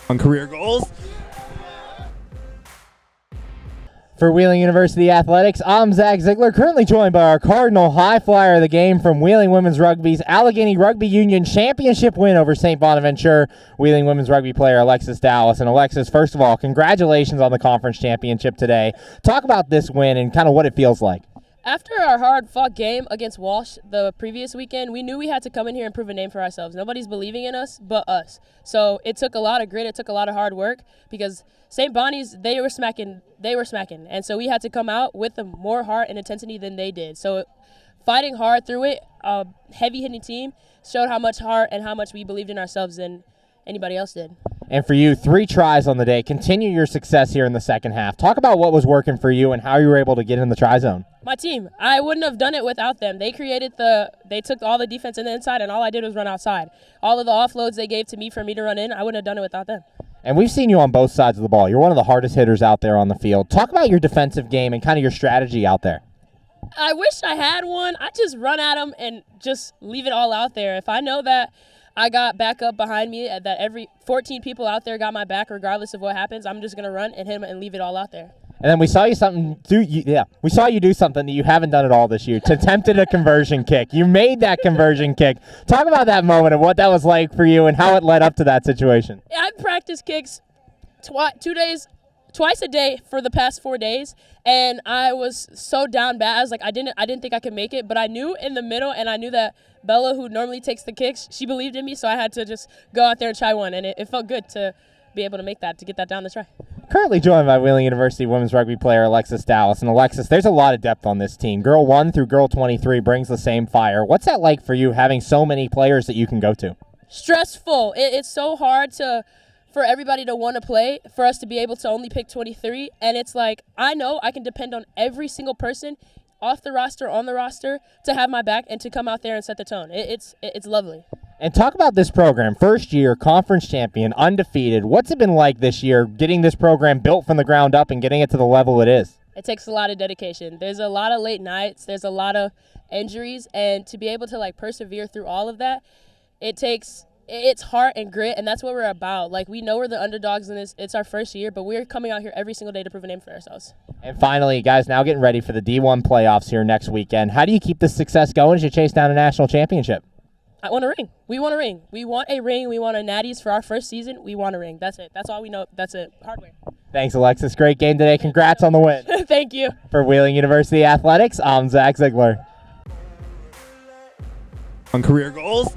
On career goals. For Wheeling University Athletics, I'm Zach Ziegler, currently joined by our Cardinal high flyer of the game from Wheeling Women's Rugby's Allegheny Rugby Union championship win over St. Bonaventure, Wheeling Women's Rugby player Alexis Dallas. And Alexis, first of all, congratulations on the conference championship today. Talk about this win and kind of what it feels like. After our hard-fought game against Walsh the previous weekend, we knew we had to come in here and prove a name for ourselves. Nobody's believing in us but us. So it took a lot of grit. It took a lot of hard work because St. Bonnie's, they were smacking. And so we had to come out with more heart and intensity than they did. So fighting hard through it, a heavy-hitting team, showed how much heart and how much we believed in ourselves than anybody else did. And for you, 3 tries on the day. Continue your success here in the second half. Talk about what was working for you and how you were able to get in the try zone. My team. I wouldn't have done it without them. They took all the defense in the inside, and all I did was run outside. All of the offloads they gave to me for me to run in, I wouldn't have done it without them. And we've seen you on both sides of the ball. You're one of the hardest hitters out there on the field. Talk about your defensive game and kind of your strategy out there. I wish I had one. I just run at them and just leave it all out there. If I know that I got backup behind me, that every 14 people out there got my back regardless of what happens, I'm just going to run and hit them and leave it all out there. And then we saw you do something that you haven't done at all this year. Attempted a conversion kick. You made that conversion kick. Talk about that moment and what that was like for you and how it led up to that situation. I practiced kicks twice a day for the past 4 days, and I was so down bad. I was like, I didn't think I could make it, but I knew in the middle, and I knew that Bella, who normally takes the kicks, she believed in me, so I had to just go out there and try one, and it felt good to be able to make that, to get that down the try. Currently joined by Wheeling University women's rugby player Alexis Dallas. And Alexis, there's a lot of depth on this team. Girl 1 through girl 23 brings the same fire. What's that like for you, having so many players that you can go to? Stressful. It's so hard for everybody to want to play, for us to be able to only pick 23. And it's like, I know I can depend on every single person off the roster, on the roster, to have my back and to come out there and set the tone. It's lovely. And talk about this program. First year, conference champion, undefeated. What's it been like this year, getting this program built from the ground up and getting it to the level it is? It takes a lot of dedication. There's a lot of late nights. There's a lot of injuries. And to be able to, persevere through all of that, it's heart and grit, and that's what we're about. We know we're the underdogs in this. It's our first year, but we're coming out here every single day to prove a name for ourselves. And finally, guys, now getting ready for the D1 playoffs here next weekend. How do you keep this success going as you chase down a national championship? I want a ring. We want a ring. We want a ring. We want a Natties for our first season. We want a ring. That's it. That's all we know. That's it. Hardware. Thanks, Alexis. Great game today. Congrats on the win. Thank you. For Wheeling University Athletics, I'm Zach Ziegler. On career goals.